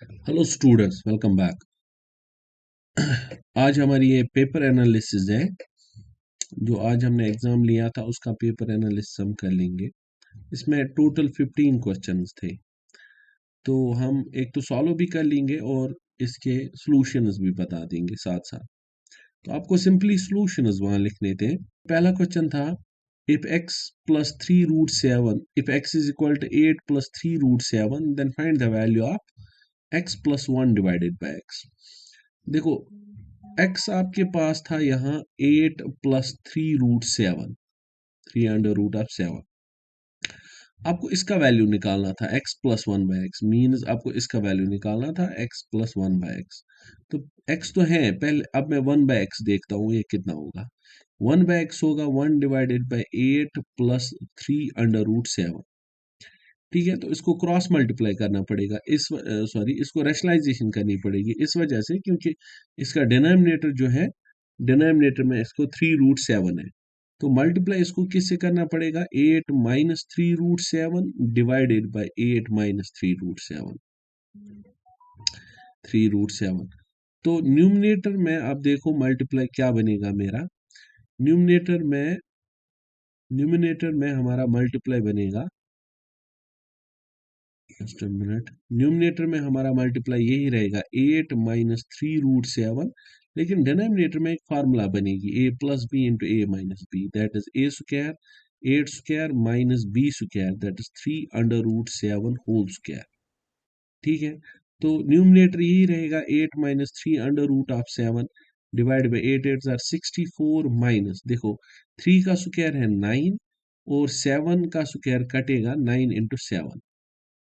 Hello students, welcome back. आज हमारी ये पेपर एनालिसिस है। जो आज हमने एग्जाम लिया था उसका पेपर एनालिसिस हम कर लेंगे। इसमें टोटल 15 क्वेश्चंस थे, तो हम एक तो सॉल्व भी कर लेंगे और इसके सॉल्यूशंस भी बता देंगे साथ साथ। तो आपको सिंपली सॉल्यूशंस वहां लिखने थे। पहला क्वेश्चन था, if x plus 3 root 7, if x is equal to 8 plus 3 root 7, then find the value of x plus 1 divided by x। देखो, x आपके पास था यहाँ 8 plus 3 root 7, 3 under root of 7। आपको इसका वैल्यू निकालना था x plus 1 by X, means आपको इसका वैल्यू निकालना था x प्लस 1 बाय एक्स। तो x तो है पहले, अब मैं 1 बाय एक्स देखता हूँ ये कितना होगा। 1 बाय एक्स होगा 1 divided by 8 plus 3 under root 7। ठीक है, तो इसको क्रॉस मल्टीप्लाई करना पड़ेगा, इस सॉरी इसको रैशनलाइजेशन करनी पड़ेगी इस वजह से, क्योंकि इसका डिनोमिनेटर जो है, डिनोमिनेटर में इसको 3 रूट 7 है। तो मल्टीप्लाई इसको किससे करना पड़ेगा, 8 minus 3 root 7 divided by 8 minus 3 root 7, 3 root 7। तो न्यूमिनेटर में आप देखो मल्टीप्लाई क्या बनेगा मेरा। न्यूमिनेटर में हमारा मल्टीप्लाई बनेगा, जस्ट अ मिनट। न्यूमिनेटर में हमारा मल्टीप्लाई यही रहेगा 8 माइनस 3 रूट 7, लेकिन डिनोमिनेटर में एक फार्मूला बनेगी a plus B into A minus B, that is A square 8 square minus B square, that is 3 under root 7 whole square. ठीक है, तो न्यूमिनेटर यही रहेगा 8 minus 3 under root of 7 divide by 8 8 are 64 minus, देखो 3 का square है 9 और 7 का स्क्वायर कटेगा 9 इंटू 7।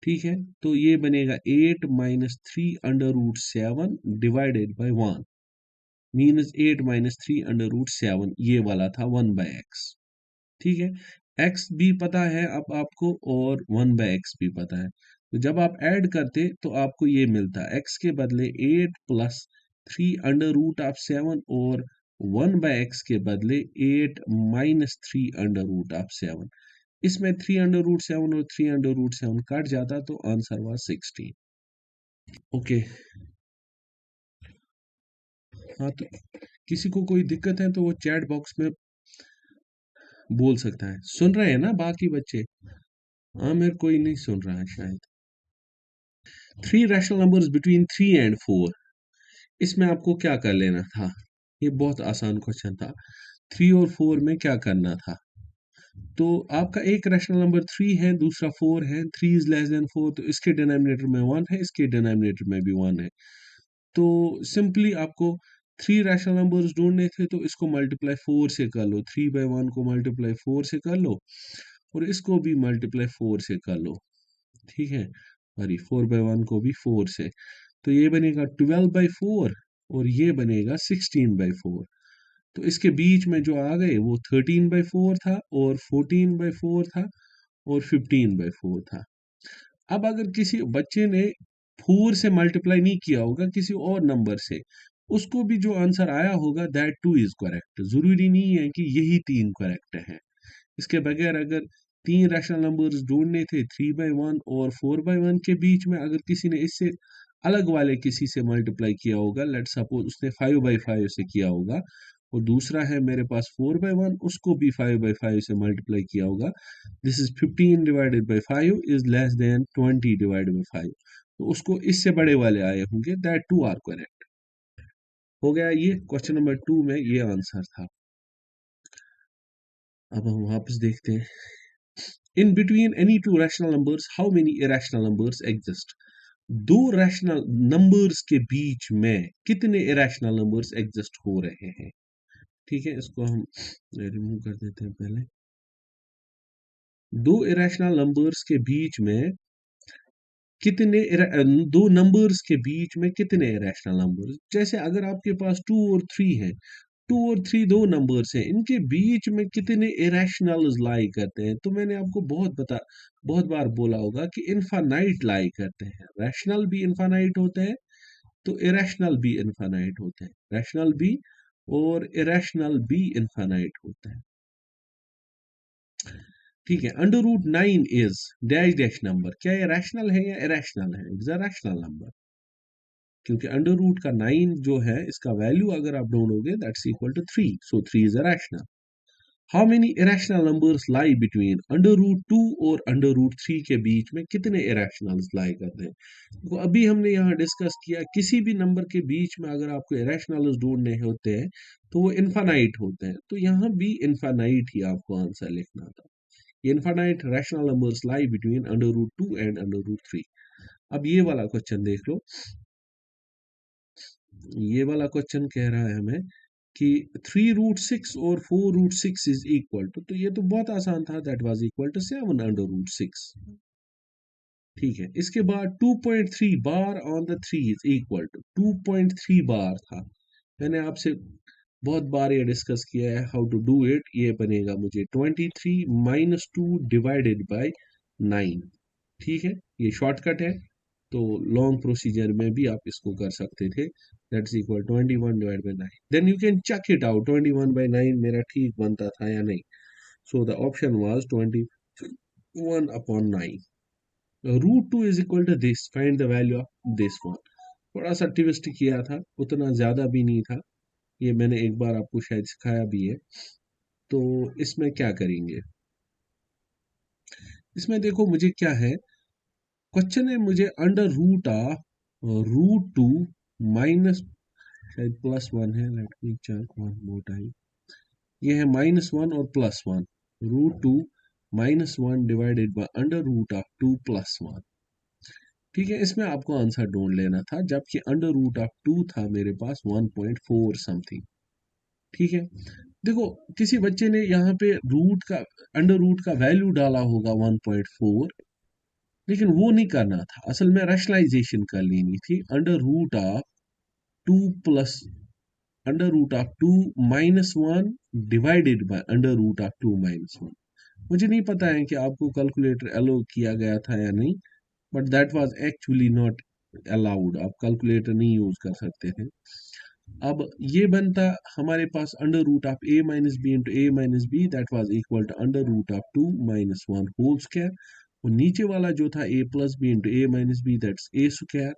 ठीक है, तो ये बनेगा 8 minus 3 under root 7 divided by 1, minus 8 minus 3 under root 7, ये वाला था 1 बाय एक्स। ठीक है, x भी पता है अब आपको और 1 बाय एक्स भी पता है। तो जब आप ऐड करते तो आपको ये मिलता, x के बदले 8 प्लस 3 अंडर रूट ऑफ 7 और 1 बाय एक्स के बदले 8 माइनस 3 अंडर रूट ऑफ 7। इसमें 3 अंडर रूट 7 और 3 अंडर रूट 7 कट जाता, तो आंसर हुआ 16। ओके, हाँ तो किसी को कोई दिक्कत है तो वो चैट बॉक्स में बोल सकता है। सुन रहे हैं ना बाकी बच्चे? हाँ, मेरे कोई नहीं सुन रहा है शायद। 3 रैशनल नंबर्स बिटवीन 3 एंड 4, इसमें आपको क्या कर लेना था? ये बहुत आसान क्वेश्चन था। 3 और 4 में क्या करना था? तो आपका एक रैशनल नंबर 3 है, दूसरा 4 है, 3 इज लेस देन 4, तो इसके डिनोमिनेटर में 1 है, इसके डिनोमिनेटर में भी 1 है। तो सिंपली आपको 3 रैशनल नंबर्स ढूंढने थे, तो इसको मल्टीप्लाई 4 से कर लो, 3 बाई 1 को मल्टीप्लाई 4 से कर लो और इसको भी मल्टीप्लाई 4 से कर लो। ठीक है, सॉरी 4 बाई 1 को भी 4 से, तो ये बनेगा 12 बाई 4 और ये बनेगा 16 बाई 4। तो इसके बीच में जो आ गए वो 13 बाई 4 था और 14 बाई 4 था और 15 बाई 4 था। अब अगर किसी बच्चे ने 4 से मल्टीप्लाई नहीं किया होगा किसी और नंबर से, उसको भी जो आंसर आया होगा दैट टू इज करेक्ट। जरूरी नहीं है कि यही 3 करेक्ट है। इसके बगैर अगर 3 रैशनल नंबर्स ढूंढने थे 3 बाई 1 और 4 बाई 1 के बीच में, अगर किसी ने इससे अलग वाले किसी से मल्टीप्लाई किया होगा, लेट सपोज उसने 5 बाई 5 से किया होगा, और दूसरा है मेरे पास 4 बाई 1, उसको भी 5 बाई 5 से मल्टीप्लाई किया होगा, this is 15 divided by 5 is less than 20 divided by 5, तो उसको इससे बड़े वाले आए होंगे, दैट टू आर करेक्ट। हो गया, ये क्वेश्चन नंबर 2 में ये आंसर था। अब हम वापस देखते हैं। In between any two rational numbers, how many irrational numbers exist? दो रैशनल नंबर्स के बीच में कितने इरेशनल नंबर्स एग्जिस्ट हो रहे हैं? ठीक है, इसको हम रिमूव कर देते हैं पहले। दो इरेशनल नंबर्स के बीच में कितने दो नंबर्स के बीच में कितने इरेशनल नंबर्स, जैसे अगर आपके पास 2 और 3 है, 2 और 3 दो नंबर्स हैं, इनके बीच में कितने इरेशनल्स लाई करते हैं? तो मैंने आपको बहुत बार बोला होगा कि इनफानाइट लाई करते हैं। रैशनल भी इनफानाइट होते हैं, तो इरेशनल भी इनफानाइट होते हैं। रैशनल भी और इरेशनल भी इनफानाइट होते हैं। ठीक है, under root 9 is dash dash number, क्या ये रैशनल है या इरेशनल है? It's a rational number. क्योंकि अंडर रूट का 9 जो है इसका वैल्यू अगर आप ढूंढोगे that's equal to 3, so 3 is a rational. How many irrational numbers lie between under root 2 और अंडर रूट 3 के बीच में कितने इरेशनल्स लाई करते हैं? तो अभी हमने यहाँ डिस्कस किया किसी भी नंबर के बीच में अगर आपको इरेशनल्स ढूंढने होते हैं तो वो इनफाइनाइट होते हैं, तो यहाँ भी इनफाइनाइट ही आपको आंसर लिखना था। Infinite rational numbers lie between under root 2 and under root 3। अब ये वाला क्वेश्चन देख लो। ये वाला क्वेश्चन कह रहा है हमें कि 3 रूट 6 और 4 रूट 6 इज इक्वल टू, तो ये तो बहुत आसान था, that was equal to 7 under root 6। ठीक है, इसके बाद 2.3 bar on the 3 is equal to 2.3 bar था। मैंने आपसे बहुत बार ये डिस्कस किया है हाउ टू डू इट। ये बनेगा मुझे 23 माइनस 2 डिवाइडेड बाय 9। ठीक है, ये शॉर्टकट है, तो लॉन्ग प्रोसीजर में भी आप इसको कर सकते थे। That's equal 21 divide by 9। Then you can check it out 21/9 मेरा ठीक बनता था या नहीं। So the option was 21/9। Root 2 is equal to this, find the value of this one. थोड़ा सा ट्विस्ट किया था, उतना ज्यादा भी नहीं था, ये मैंने एक बार आपको शायद सिखाया भी है। तो इसमें क्या करेंगे, इसमें देखो मुझे क्या है, क्वेश्चन है मुझे under root of root 2 minus, शायद +1 है, let me check one more time. ये है -1 और +1, root 2 -1 divided by under root of 2 +1। ठीक है, इसमें आपको आंसर ढूंढ लेना था, जबकि अंडर रूट ऑफ 2 था मेरे पास 1.4 समथिंग। ठीक है, देखो किसी बच्चे ने यहाँ पे रूट का, अंडर रूट का वैल्यू डाला होगा 1.4, लेकिन वो नहीं करना था, असल में रैशनलाइजेशन कर लेनी थी। Under root of 2 plus under root of 2 -1 divided by under root of 2 -1। मुझे नहीं पता है कि आपको कैलकुलेटर अलो किया गया था या नहीं, but that was actually not allowed, आप कैलकुलेटर नहीं यूज कर सकते थे। अब ये बनता हमारे पास under root of a minus b into A minus B, that was equal to under root of 2 - 1 whole square. और नीचे वाला जो था a plus B into A minus b, that's a square,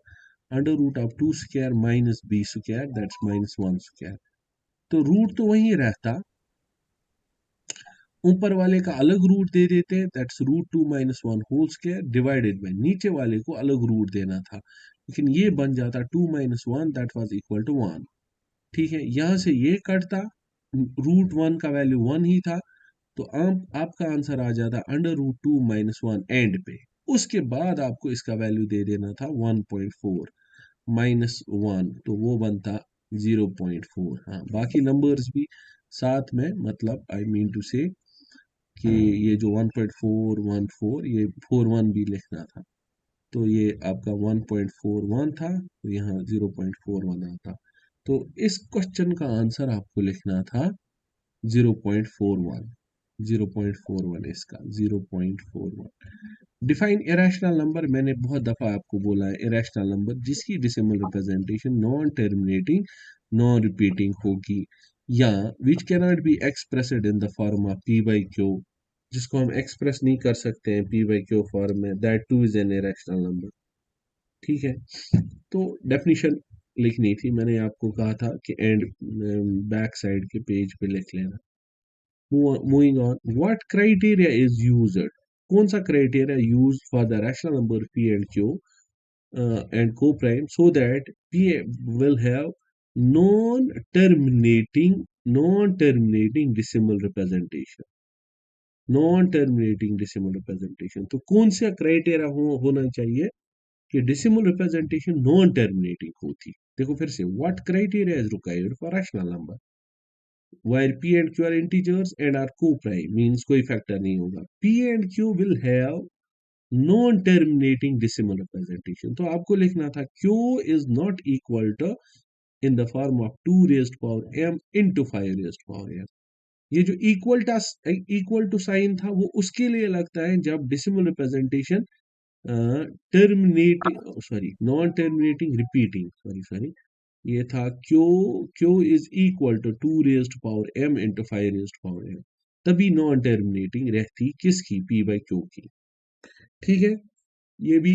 under root of 2 square minus B square, that's -1 square. तो root तो वही रहता, ऊपर वाले का अलग रूट दे देते, that's root 2 - 1 whole square divided by नीचे वाले को अलग रूट देना था, लेकिन ये बन जाता 2 - 1, दैट वाज इक्वल टू 1। ठीक है, यहां से ये कटता, रूट 1 का वैल्यू 1 ही था, तो आपका आंसर आ जाता अंडर रूट 2 -1 एंड पे। उसके बाद आपको इसका वैल्यू दे देना था 1.4 -1, तो वो बनता 0.4। हाँ, बाकी नंबर्स भी साथ में, मतलब आई मीन टू से कि ये जो 1.414, ये 41 भी लिखना था, तो ये आपका 1.41 था, तो यहाँ 0.41 आता। तो इस क्वेश्चन का आंसर आपको लिखना था 0.41। 0.41 इसका 0.41। डिफाइन इरेशनल नंबर, मैंने बहुत दफा आपको बोला है, इरेशनल नंबर जिसकी decimal representation non terminating non repeating होगी, या which cannot be expressed in the form of P by Q, जिसको हम एक्सप्रेस नहीं कर सकते हैं पी बाई क्यू फॉर्म में, that two is an irrational number. ठीक है, तो डेफिनेशन लिखनी थी, मैंने आपको कहा था कि एंड बैक साइड के पेज पे लिख लेना। Moving on, what criteria is used, कौन सा criteria use for the rational number p and q and coprime so that p will have non terminating decimal representation, non terminating decimal representation. तो कौन सा criteria होना चाहिए कि decimal representation non terminating होती। देखो फिर से, what criteria is required for rational number where p and q are integers and are co-prime, means कोई फैक्टर नहीं होगा, p and q will have non terminating decimal representation। तो आपको लिखना था q is not equal to in the form of 2 raised power m into 5 raised power m। ये जो equal to sign था वो उसके लिए लगता है जब decimal representation terminating, sorry non terminating repeating, sorry ये था Q is equal to 2 raised power m into 5 raised power m, तभी नॉन टर्मिनेटिंग रहती किसकी, p बाई क्यू की। ठीक है, ये भी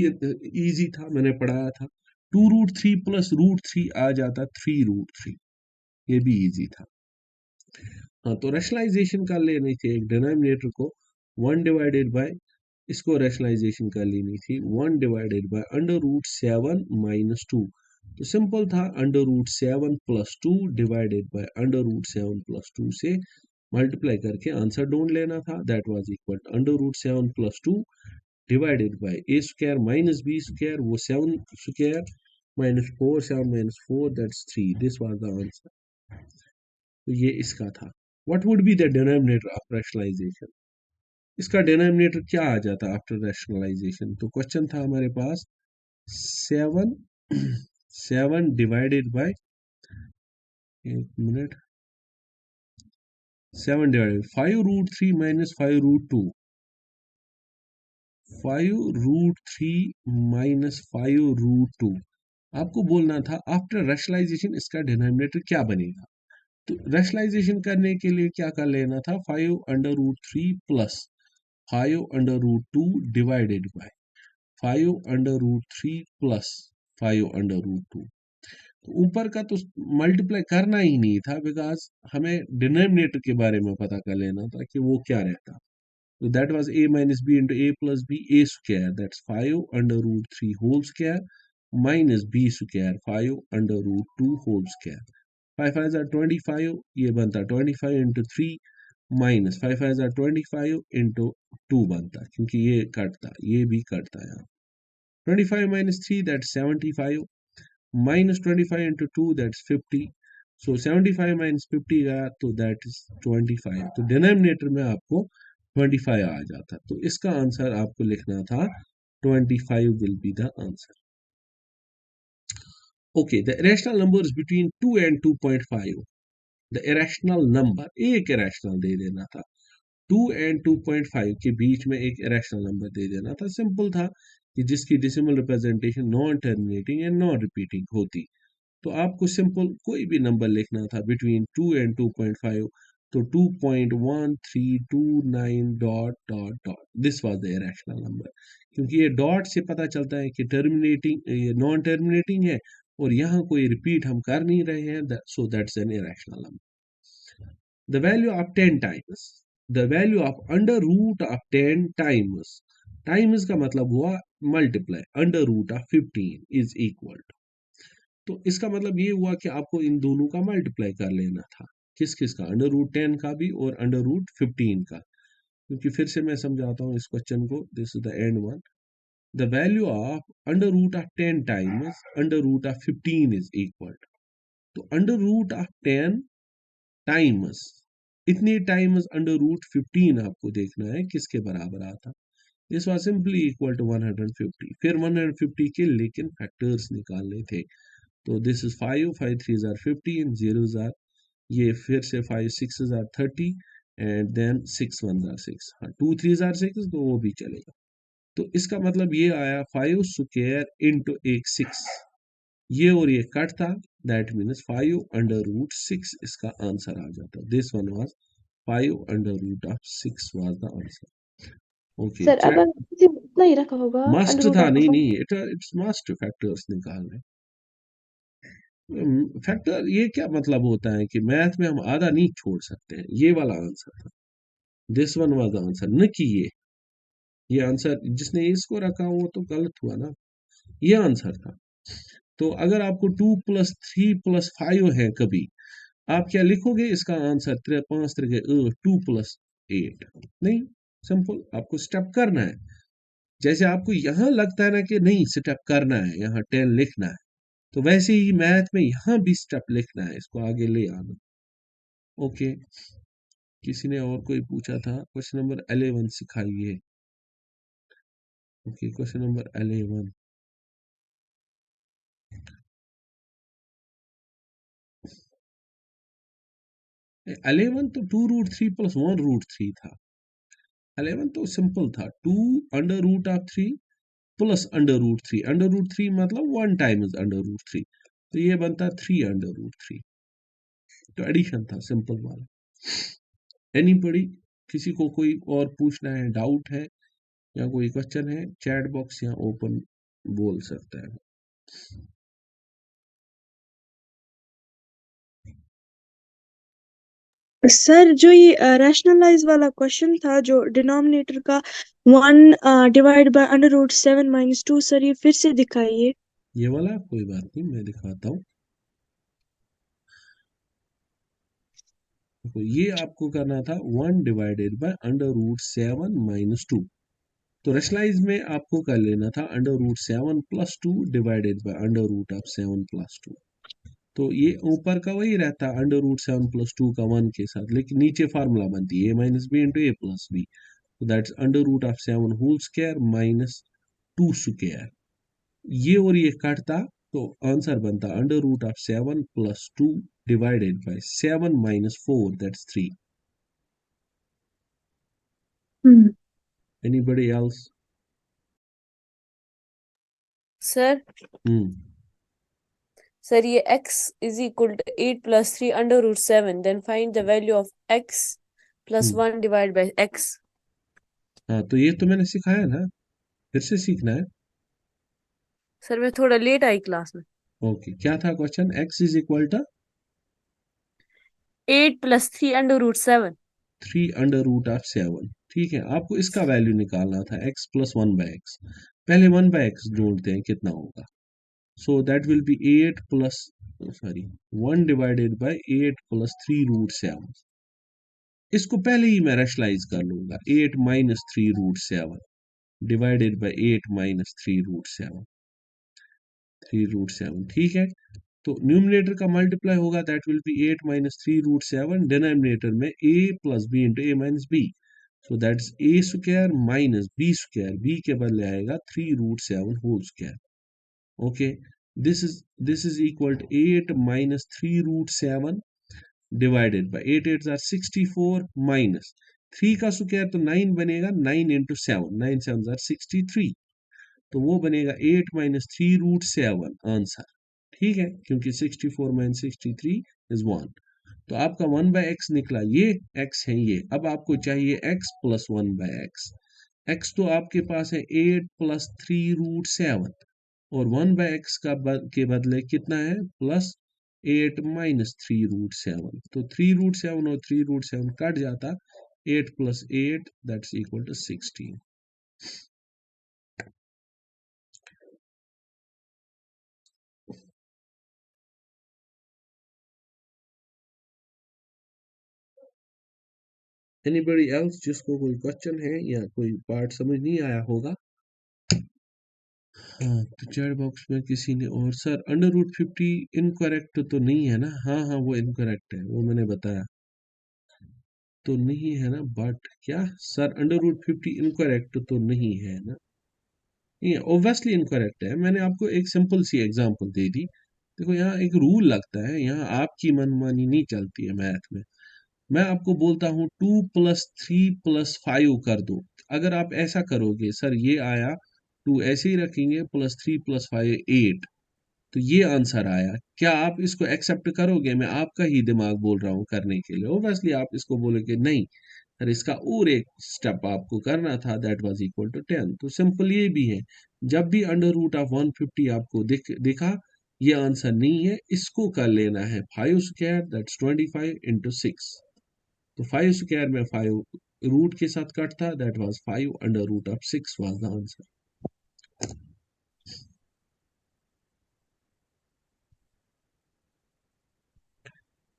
इजी था, मैंने पढ़ाया था। 2√3 प्लस √3 आ जाता 3√3, ये भी इजी था। हाँ, तो रैशनलाइजेशन कर लेनी थी एक डिनोमिनेटर को 1 डिवाइडेड बाय, इसको रैशनलाइजेशन कर लेनी थी 1 डिवाइडेड बाय √7 माइनस 2। तो सिंपल था, √7 प्लस 2 डिवाइडेड बाय √7 प्लस 2 से मल्टीप्लाई करके आंसर ढूंढ लेना था। That was equal to √7 plus 2 divided by A square minus B square, वो 7 square minus 4, 7 minus 4 that's 3। This was the answer. तो ये इसका था। What would be the denominator of rationalisation? इसका डिनोमिनेटर क्या आ जाता आफ्टर रैशनलाइजेशन? तो क्वेश्चन था हमारे पास 7 7 डिवाइडेड बाय, एक मिनट, 7 डिवाइडेड 5√3 माइनस 5√2, 5√3 माइनस 5√2। आपको बोलना था आफ्टर रैशनलाइजेशन इसका डिनोमिनेटर क्या बनेगा। तो रैशनलाइजेशन करने के लिए क्या कर लेना था, 5√3 प्लस 5√2 डिवाइडेड बाय 5√3 प्लस 5√2। तो ऊपर का तो मल्टीप्लाई करना ही नहीं था, बिकॉज हमें डिनोमिनेटर के बारे में पता कर लेना था कि वो क्या रहता। So that was a minus b into a plus b, a square, that's 5√3 whole square minus b square 5√2 whole square। 5 5 are 25, ये बनता 25 into 3 minus 5 5 are 25 into 2 बनता, क्योंकि ये कटता, ये भी कटता है। 25 minus 3 that's 75 minus 25 into 2 that's 50। So 75 minus 50 गया तो that is 25। तो डिनोमिनेटर में आपको 25 आ जाता, तो इसका आंसर आपको लिखना था 25 will be the answer। Okay, the irrational numbers between 2 and 2.5। the irrational number, एक irrational दे देना था, 2 and 2.5 के बीच में एक irrational नंबर दे देना था। सिंपल था कि जिसकी decimal representation non terminating and non repeating होती, तो आपको सिंपल कोई भी नंबर लिखना था बिटवीन 2 एंड 2.5। तो 2.1329 dot dot dot, this was the irrational number, क्योंकि ये डॉट से पता चलता है कि टर्मिनेटिंग, ये नॉन टर्मिनेटिंग है और यहाँ कोई रिपीट हम कर नहीं रहे हैं, so that's an irrational number. The value of 10 times, the value of under root of 10 times, times का मतलब हुआ multiply, under root of 15 is equal to, तो इसका मतलब ये हुआ कि आपको इन दोनों का मल्टीप्लाई कर लेना था। किस किस का, √10 का भी और √15 का। क्योंकि फिर से मैं समझाता हूँ इस क्वेश्चन को, this is the end one. The value of √10 times √15 is equal, तो √10 टाइम्स, इतनी टाइम्स √15 आपको देखना है किसके बराबर आता। This was simply equal to 150। फिर 150 के लेकिन फैक्टर्स निकालने थे, तो this is 5 5 3 are 15, zeros are, ये फिर से 5 6 आर 30 एंड देन 6 1 आर 6, हाँ 2 3 आर 6, तो वो भी चलेगा। तो इसका मतलब ये आया 5 स्क्वायर इंटू एक 6, ये और ये कट था, दैट मीन्स 5√6 इसका आंसर आ जाता। This one was 5√6 was the answer. Okay, sir अगर किसी ने इतना ही रखा होगा मस्ट अंडर रूट था, ऑफ नहीं नहीं, इट्स मस्ट फैक्टर्स निकालने। फैक्टर ये क्या मतलब होता है कि मैथ में हम आधा नहीं छोड़ सकते हैं, ये वाला आंसर था। This one was the answer, न कि ये आंसर जिसने इसको रखा वो तो गलत हुआ ना, ये आंसर था। तो अगर आपको 2 + 3 + 5 है कभी, आप क्या लिखोगे इसका आंसर 5 3 2 + 8, नहीं, सिंपल आपको स्टेप करना है। जैसे आपको यहाँ लगता है ना कि नहीं स्टेप करना है, यहाँ 10 लिखना है, तो वैसे ही मैथ में यहाँ भी स्टेप लिखना है, इसको आगे ले आना। ओके, किसी ने और कोई पूछा था, क्वेश्चन नंबर 11 सिखाइए। ओके, क्वेश्चन नंबर 11, तो 2√3 + 1√3 था। 11 तो सिंपल था, 2 √3 प्लस √3, √3 मतलब 1 टाइम्स √3, तो ये बनता 3 √3। तो एडिशन था सिंपल वाला। एनीबॉडी, किसी को कोई और पूछना है, डाउट है या कोई क्वेश्चन है, चैट बॉक्स यहाँ ओपन बोल सकता है। सर जो ये रैशनलाइज वाला क्वेश्चन था, जो डिनोमिनेटर का 1 डिवाइड बाय √7 - 2, सर ये फिर से दिखाइए। ये वाला कोई बात नहीं, मैं दिखाता हूँ। देखो ये आपको करना था 1 डिवाइडेड बाय √7 - 2। तो रेशनलाइज में आपको कर लेना था √7 + 2 डिवाइडेड बाय √7 + 2। तो ये ऊपर का वही रहता है √7 + 2 का 1 के साथ, लेकिन नीचे फार्मूला बनती है a - b × a + b। तो दैट्स √7 होल स्क्वायर -2 स्क्वायर। ये और ये काटता, तो आंसर बनता √7 + 2 divided by 7 - 4, that's 3। Hmm. Anybody else? Sir hmm sir ये x = 8 + 3 √7, then find the value of x + hmm 1 divide by x। हाँ, तो ये तो मैंने सिखाया ना, फिर से सीखना है। सर मैं थोड़ा लेट आई क्लास में। ओके, क्या था क्वेश्चन? x = 8 + 3 √7। 3 √7। ठीक है, आपको इसका वैल्यू निकालना था x + 1/x। पहले 1/x ढूंढते हैं कितना होगा। So that will be 8 plus, sorry, 1 divided by 8 + 3 √7। इसको पहले ही मैं रैशनलाइज कर लूंगा, 8 - 3 √7 डिवाइडेड बाय 8 - 3 √7। 3 √7, ठीक है। तो न्यूमिनेटर का मल्टीप्लाई होगा, दैट विल बी 8 - 3 √7। डिनोमिनेटर में a + b × a - b। So that's a² - b²। b के बदले आएगा 3 √7 whole square. Okay, this is equal to 8 - 3 √7 divided by 8 8 are 64 minus 3 का स्क्वायर तो 9 बनेगा, 9 × 7, 9 7 आर 63। तो वो बनेगा 8 - 3 √7 आंसर। ठीक है, क्योंकि 64 - 63 इज 1। तो आपका 1/x निकला, ये x है ये। अब आपको चाहिए x + 1/x। x तो आपके पास है 8 + 3 √7, और 1/x के बदले कितना है? +8 - 3 √7। तो 3 √7 और 3 √7 कट जाता, 8 + 8 that's equal to 16। Anybody else जिसको कोई क्वेश्चन है या कोई पार्ट समझ नहीं आया होगा? हाँ, तो चैट बॉक्स में किसी ने, और सर √50 इनकरेक्ट तो नहीं है ना? हाँ हाँ, वो इनकरेक्ट है, वो मैंने बताया तो नहीं है ना। बट क्या सर √50 इनकरेक्ट तो नहीं है ना? नहीं, ऑब्वियसली इनकरेक्ट है। मैंने आपको एक सिंपल सी एग्जांपल दे दी। देखो यहाँ एक रूल लगता है, यहाँ आपकी मनमानी नहीं चलती है मैथ में। मैं आपको बोलता हूँ 2 + 3 + 5 कर दो। अगर आप ऐसा करोगे, सर ये आया, 2 ऐसे ही रखेंगे, +3 + 5 8, तो ये आंसर आया। क्या आप इसको एक्सेप्ट करोगे? मैं आपका ही दिमाग बोल रहा हूँ करने के लिए। ओबियसली आप इसको बोलोगे नहीं सर, इसका और एक स्टेप आपको करना था, दैट वाज इक्वल टू 10। तो सिंपल ये भी है, जब भी √150 आपको दिखा ये आंसर नहीं है, इसको कर लेना है 5², दैट्स 25 × 6। तो 5² में 5 रूट के साथ कटता, that was 5 √6 was the answer.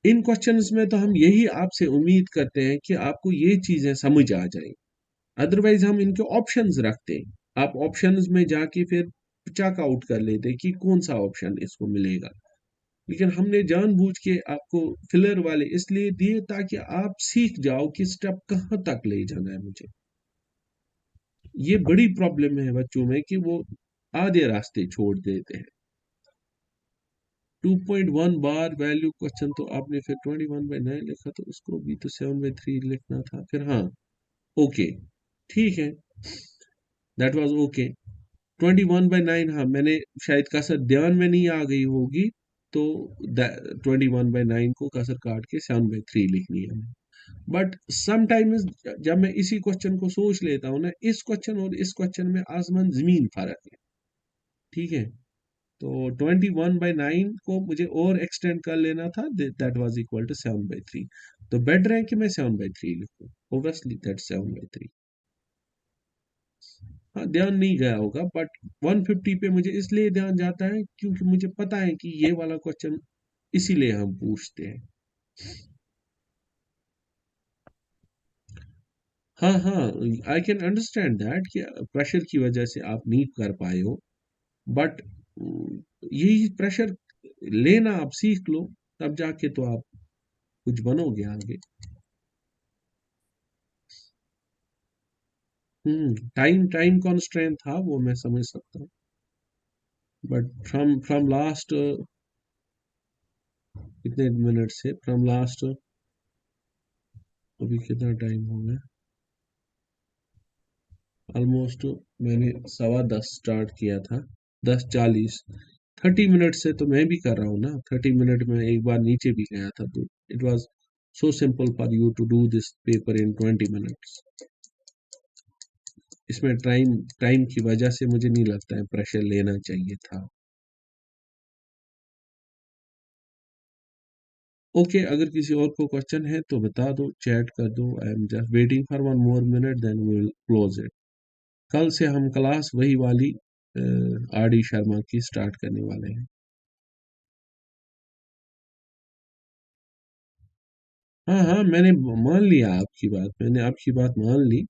In questions में तो हम यही आपसे उम्मीद करते हैं कि आपको ये चीजें समझ आ जाए। अदरवाइज हम इनके ऑप्शंस रखते हैं, आप ऑप्शंस में जाके फिर चेक आउट कर लेते कि कौन सा ऑप्शन इसको मिलेगा। लेकिन हमने जानबूझ के आपको फिलर वाले इसलिए दिए ताकि आप सीख जाओ कि स्टेप कहाँ तक ले जाना है मुझे। ये बड़ी प्रॉब्लम है बच्चों में कि वो आधे रास्ते छोड़ देते हैं। 2.1 बार वैल्यू क्वेश्चन, तो आपने फिर 21/9 लिखा, तो उसको भी तो 7/3 लिखना था फिर। हाँ, ओके, ठीक है, दैट वाज ओके। 21/9, हाँ, मैंने शायद कसर ध्यान में नहीं आ गई होगी, तो 21/9 को कसर काट के 7/3 लिखनी है। बट समटाइम्स जब मैं इसी क्वेश्चन को सोच लेता हूँ ना, इस क्वेश्चन और इस क्वेश्चन में आसमान जमीन फर्क है। ठीक है, तो 21/9 को मुझे और एक्सटेंड कर लेना था, दैट वाज इक्वल टू 7/3। तो बेटर है कि मैं 7/3 लिखूं, ओब्वियसली दैट 7/3। हाँ, ध्यान नहीं गया होगा, बट 150 पे मुझे इसलिए ध्यान जाता है क्योंकि मुझे पता है कि ये वाला क्वेश्चन इसीलिए हम पूछते हैं। हाँ हाँ, आई कैन अंडरस्टैंड दैट कि प्रेशर की वजह से आप नहीं कर पाए हो, बट यही प्रेशर लेना आप सीख लो, तब जाके तो आप कुछ बनोगे आगे। टाइम टाइम कॉन्स्ट्रेंट था, वो मैं समझ सकता हूँ, बट फ्रॉम लास्ट कितने मिनट से, फ्रॉम लास्ट अभी कितना टाइम हो गया, ऑलमोस्ट मैंने 10:15 स्टार्ट किया था, 10:40, 30 मिनट से तो मैं भी कर रहा हूँ ना। 30 मिनट में एक बार नीचे भी गया था, तो it was so simple for you to do this paper in 20 minutes. इसमें टाइम टाइम की वजह से मुझे नहीं लगता है प्रेशर लेना चाहिए था। ओके, अगर किसी और को क्वेश्चन है तो बता दो, चैट कर दो। I am just waiting for 1 more minute, then we will close it. कल से हम क्लास वही वाली आर.डी. शर्मा की स्टार्ट करने वाले हैं। हाँ हाँ, मैंने मान लिया आपकी बात, मैंने आपकी बात मान ली।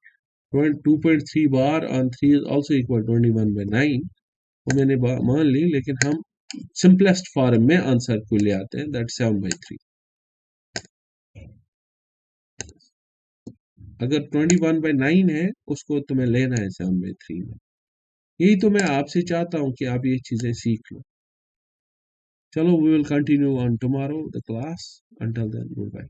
2.3 bar on 3 is also equal 21/9, वो मैंने मान ली, लेकिन हम सिंपलेस्ट फॉर्म में आंसर को ले आते हैं, दैट 7/3। अगर 21/9 है, उसको तुम्हें लेना है 7/3 में। यही तो मैं आपसे चाहता हूँ कि आप ये चीजें सीख लो। चलो, we will continue on tomorrow the class, until then good bye.